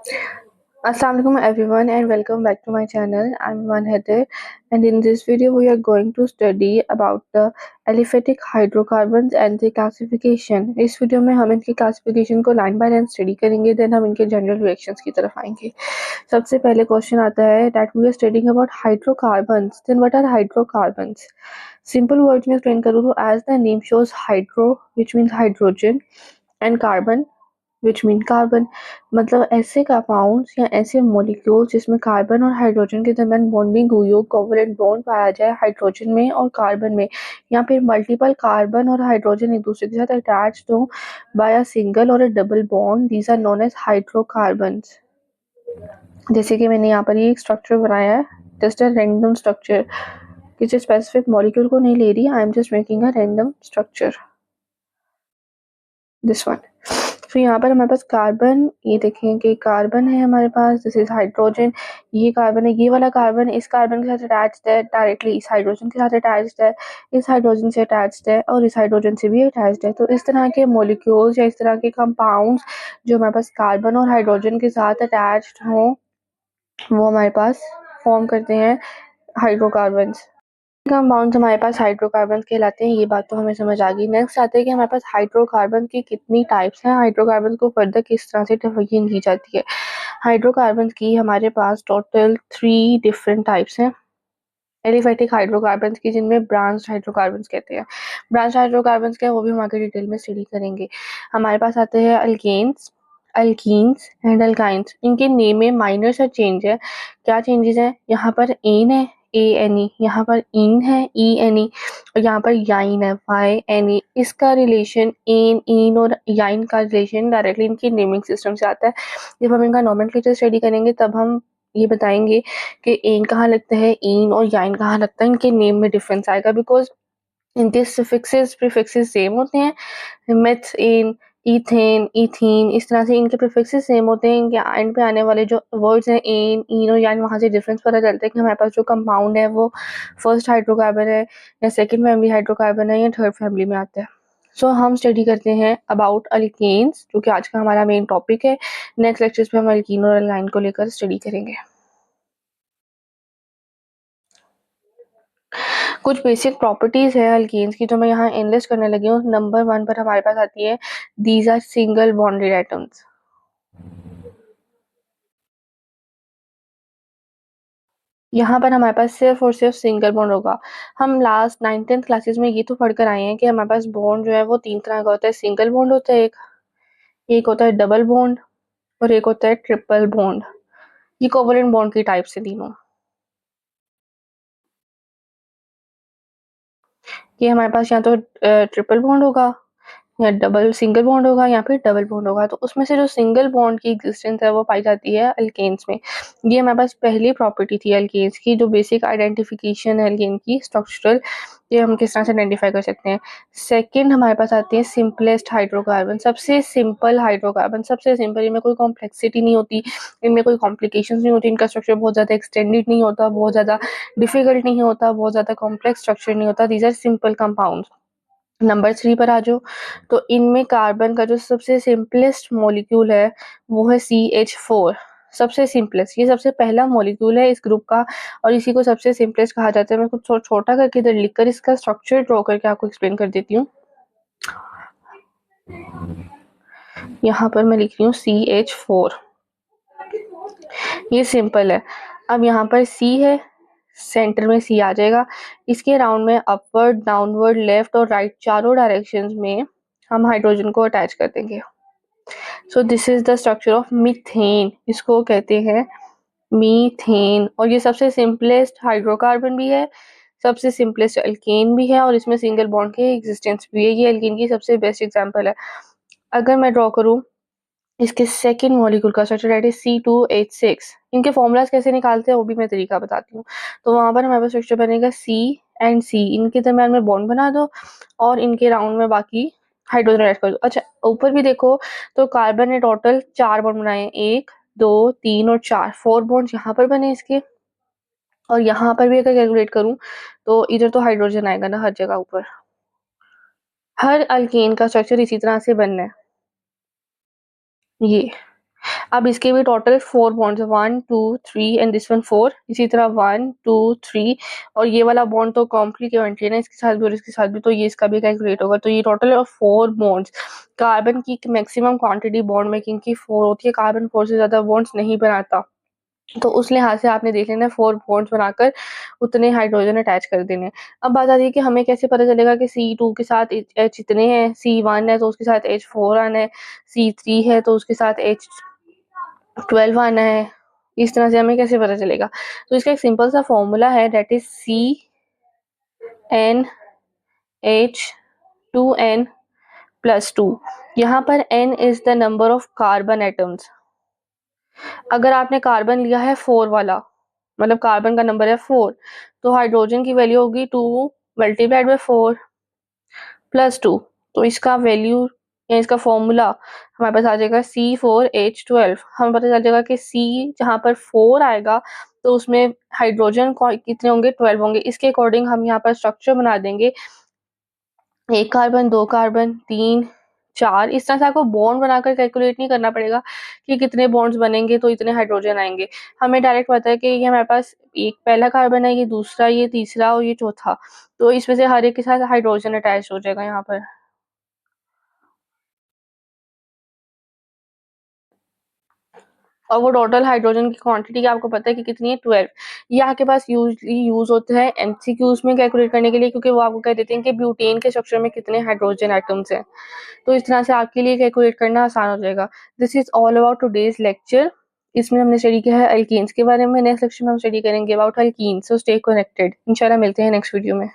Assalamualaikum everyone and welcome back to my channel. I'm Iman Heather, and in this video we are going to study about the aliphatic hydrocarbons and the classification. इस video में हम इनकी classification को line by line study करेंगे, then हम इनके general reactions की तरफ आएंगे। सबसे पहले क्वेश्चन आता है that we are studying about hydrocarbons. Then what are hydrocarbons? Simple words में explain करूँ तो as the name shows, hydro which means hydrogen and carbon which mean carbon, मतलब ऐसे कंपाउंड्स या ऐसे मॉलिक्यूल जिसमें कार्बन और हाइड्रोजन के दरमियान बॉन्डिंग हुई हो, कोवलेंट बॉन्ड पाया जाए हाइड्रोजन में और कार्बन में, या फिर मल्टीपल कार्बन और हाइड्रोजन एक दूसरे के साथ अटैच्ड हो बाय अ सिंगल और a double bond, these are known as hydrocarbons. जैसे कि मैंने यहाँ पर ये स्ट्रक्चर बनाया है, जस्ट अ रैंडम स्ट्रक्चर, किसी स्पेसिफिक मॉलिक्यूल को नहीं ले रही, I am just making a random structure, this one. तो यहाँ पर हमारे पास कार्बन, ये देखें कि कार्बन है हमारे पास, दिस इज हाइड्रोजन, ये कार्बन है, ये वाला कार्बन इस कार्बन के साथ अटैच्ड है, डायरेक्टली इस हाइड्रोजन के साथ अटैच्ड है, इस हाइड्रोजन से अटैच्ड है और इस हाइड्रोजन से भी अटैच्ड है। तो इस तरह के मॉलिक्यूल्स या इस तरह के कंपाउंड्स जो हमारे पास कार्बन और हाइड्रोजन के साथ अटैच्ड हों, वो हमारे पास फॉर्म करते हैं हाइड्रोकार्बन्स। कंपाउंड्स हमारे पास हाइड्रोकार्बन कहलाते हैं, ये बात तो हमें समझ आ गई। नेक्स्ट आते हैं कि हमारे पास हाइड्रोकार्बन की कितनी टाइप्स हैं, हाइड्रोकार्बन को फर्दर किस तरह से डिफाइन की जाती है। हाइड्रोकार्बन की हमारे पास टोटल 3 डिफरेंट टाइप्स हैं एलिफेटिक हाइड्रोकार्बन की, जिनमें ब्रांच हाइड्रोकार्बन कहते हैं। ब्रांच हाइड्रोकार्बन क्या है वो भी हम आगे डिटेल में स्टडी करेंगे। हमारे पास आते हैं अल्केन्स, अल्कीन्स एंड अल्काइंस। इनके नेम में माइनर सा चेंज है। क्या चेंजेस हैं? यहाँ पर एन है, ए एन ई, यहाँ पर इन है, ई एन ई, और यहाँ पर याइन है, वाई एन ई। इसका रिलेशन एन, इन और याइन का रिलेशन डायरेक्टली इनकी नेमिंग सिस्टम से आता है। जब हम इनका नॉमेनक्लेचर स्टडी करेंगे तब हम ये बताएंगे कि एन कहाँ लगता है, इन और याइन कहाँ लगता है, इनके नेम में डिफरेंस आएगा, बिकॉज इनके सफिक्सेस प्रीफिक्सेस सेम होते हैं। मेथेन, इथेन, इथीन, इस तरह से इनके प्रीफिक्सेस सेम होते हैं। इनके एंड पे आने वाले जो वर्ड्स हैं एन, इन और यान, वहाँ से डिफरेंस पता चलता है कि हमारे पास जो कंपाउंड है वो फर्स्ट हाइड्रोकार्बन है या सेकंड फैमिली हाइड्रोकार्बन है या थर्ड फैमिली में आता है। सो हम स्टडी करते हैं अबाउट अल्केन्स, जो कि आज का हमारा मेन टॉपिक है। नेक्स्ट लेक्चर्स में हम अल्कीन और अल्काइन को लेकर स्टडी करेंगे। कुछ बेसिक प्रॉपर्टीज है अल्केन्स की जो मैं यहाँ एनलिस्ट करने लगी हूँ। नंबर 1 पर हमारे पास आती है, these are single bonded atoms. यहाँ पर हमारे पास सिर्फ और सिर्फ सिंगल बॉन्ड होगा। हम लास्ट 9th-10th क्लासेस में ये तो पढ़कर आए हैं कि हमारे पास बॉन्ड जो है वो 3 तरह का होता है। सिंगल बॉन्ड होता है एक होता है डबल बॉन्ड और एक होता है ट्रिपल बॉन्ड। ये कोवलेंट बॉन्ड की टाइप से तीनों। ये हमारे पास या तो ट्रिपल बॉन्ड होगा या डबल सिंगल बॉन्ड होगा या फिर डबल बॉन्ड होगा। तो उसमें से जो सिंगल बॉन्ड की एग्जिस्टेंस है वो पाई जाती है अल्केन्स में। ये हमारे पास पहली प्रॉपर्टी थी अल्केन्स की, जो बेसिक आइडेंटिफिकेशन है अल्केन की स्ट्रक्चरल, ये हम किस तरह से आइडेंटिफाई कर सकते हैं। सेकंड हमारे पास आती है सिंपलेस्ट हाइड्रोकार्बन, सबसे सिंपल हाइड्रोकार्बन, सबसे सिंपल, इनमें कोई कॉम्प्लेक्सिटी नहीं होती, इनमें कोई कॉम्प्लिकेशन नहीं होती, इनका स्ट्रक्चर बहुत ज़्यादा एक्सटेंडेड नहीं होता, बहुत ज़्यादा डिफिकल्ट नहीं होता, बहुत ज़्यादा कॉम्प्लेक्स स्ट्रक्चर नहीं होता। These are simple compound. Number 3 पर आ जाओ, तो इनमें कार्बन का जो सबसे सिंपलेस्ट मॉलिक्यूल है वो है CH4। सबसे सिंपलेस्ट, ये सबसे पहला मॉलिक्यूल है इस ग्रुप का और इसी को सबसे सिंपलेस्ट कहा जाता है। मैं कुछ छोटा करके इधर लिखकर इसका स्ट्रक्चर ड्रॉ करके आपको एक्सप्लेन कर देती हूँ। यहाँ पर मैं लिख रही हूँ CH4, ये सिंपल है। अब यहाँ पर C है, सेंटर में C आ जाएगा। इसके राउंड में अपवर्ड, डाउनवर्ड, लेफ्ट और राइट चारों डायरेक्शंस में हम हाइड्रोजन को अटैच कर देंगे। So this is the structure of methane, इसको कहते हैं मीथेन। और ये सबसे सिंपलेस्ट हाइड्रोकार्बन भी है, सबसे सिंपलेस्ट अल्केन भी है और इसमें सिंगल बॉन्ड की एग्जिस्टेंस भी है। ये अल्केन की सबसे बेस्ट एग्जांपल है। अगर मैं ड्रॉ करूँ इसके सेकेंड मॉलिक्यूल का स्ट्रक्चर, दैट इज C2H6। इनके फॉर्मूलाज कैसे निकालते हैं वो भी मैं तरीका बताती हूँ। तो वहां पर हमारे पास स्ट्रक्चर बनेगा C एंड C, इनके दरम्यान में बॉन्ड बना दो और इनके राउंड में बाकी हाइड्रोजन ऐड कर दो। अच्छा, ऊपर भी देखो तो कार्बन ने टोटल 4 बॉन्ड बनाए, 1 2 3 और 4, 4 बॉन्ड यहाँ पर बने इसके। और यहाँ पर भी अगर कैलकुलेट करूँ तो इधर तो हाइड्रोजन आएगा ना हर जगह ऊपर। हर अल्केन का स्ट्रक्चर इसी तरह से बनना है। ये अब इसके भी total 4 bonds, 1 2 3 and this one 4, इसी तरह 1 2 3, और ये वाला बॉन्ड तो कॉम्प्लीमेंट्री है ना इसके साथ भी और इसके साथ भी, तो ये इसका भी कैलकुलेट होगा। तो ये टोटल ऑफ 4 बॉन्ड्स। कार्बन की मैक्सिमम क्वांटिटी बॉन्ड मेकिंग की 4 होती है, कार्बन 4 से ज्यादा बॉन्ड्स नहीं बनाता। तो उस लिहाज से आपने देख लेना 4 बॉन्ड्स बनाकर उतने हाइड्रोजन अटैच कर देने। अब बात आती है कि हमें कैसे पता चलेगा कि C2 के साथ H इतने हैं, C1 है तो उसके साथ H4 आना है, C3 है तो उसके साथ H12 आना है। इस तरह से हमें कैसे पता चलेगा? तो इसका एक सिंपल सा फॉर्मूला है, दैट इज CnH2n+2। यहाँ पर n is the number of carbon atoms. अगर आपने कार्बन लिया है 4 वाला, मतलब कार्बन का नंबर है 4, तो हाइड्रोजन की वैल्यू होगी 2 मल्टीप्लाइड बाय 4 प्लस 2। तो इसका वैल्यू या इसका फॉर्मूला हमारे पास आ जाएगा C4H12। हमें पता चल जाएगा कि C जहाँ पर 4 आएगा तो उसमें हाइड्रोजन कितने होंगे, 12 होंगे। इसके अकॉर्डिंग हम यहाँ पर स्ट्रक्चर बना देंगे, 1 कार्बन, 2 कार्बन, 3 4। इस तरह से आपको बॉन्ड बनाकर कैलकुलेट नहीं करना पड़ेगा कि कितने बॉन्ड्स बनेंगे तो इतने हाइड्रोजन आएंगे। हमें डायरेक्ट पता है कि ये हमारे पास एक पहला कार्बन है, ये दूसरा, ये तीसरा और ये चौथा, तो इसमें से हर एक के साथ हाइड्रोजन अटैच हो जाएगा यहाँ पर। और वो टोटल हाइड्रोजन की क्वांटिटी आपको पता है कि कितनी है, 12। ये आपके पास यूजली यूज होता है एमसीक्यूज में कैलकुलेट करने के लिए, क्योंकि वो आपको कह देते हैं कि ब्यूटेन के स्ट्रक्चर में कितने हाइड्रोजन एटम्स हैं। तो इस तरह से आपके लिए कैलकुलेट करना आसान हो जाएगा। This is all about today's lecture. इसमें हमने स्टडी किया है अल्कीन्स के बारे में। नेक्स्ट लेक्चर में हम स्टडी करेंगे about alkenes. So stay connected. इंशाल्लाह मिलते हैं नेक्स्ट वीडियो में।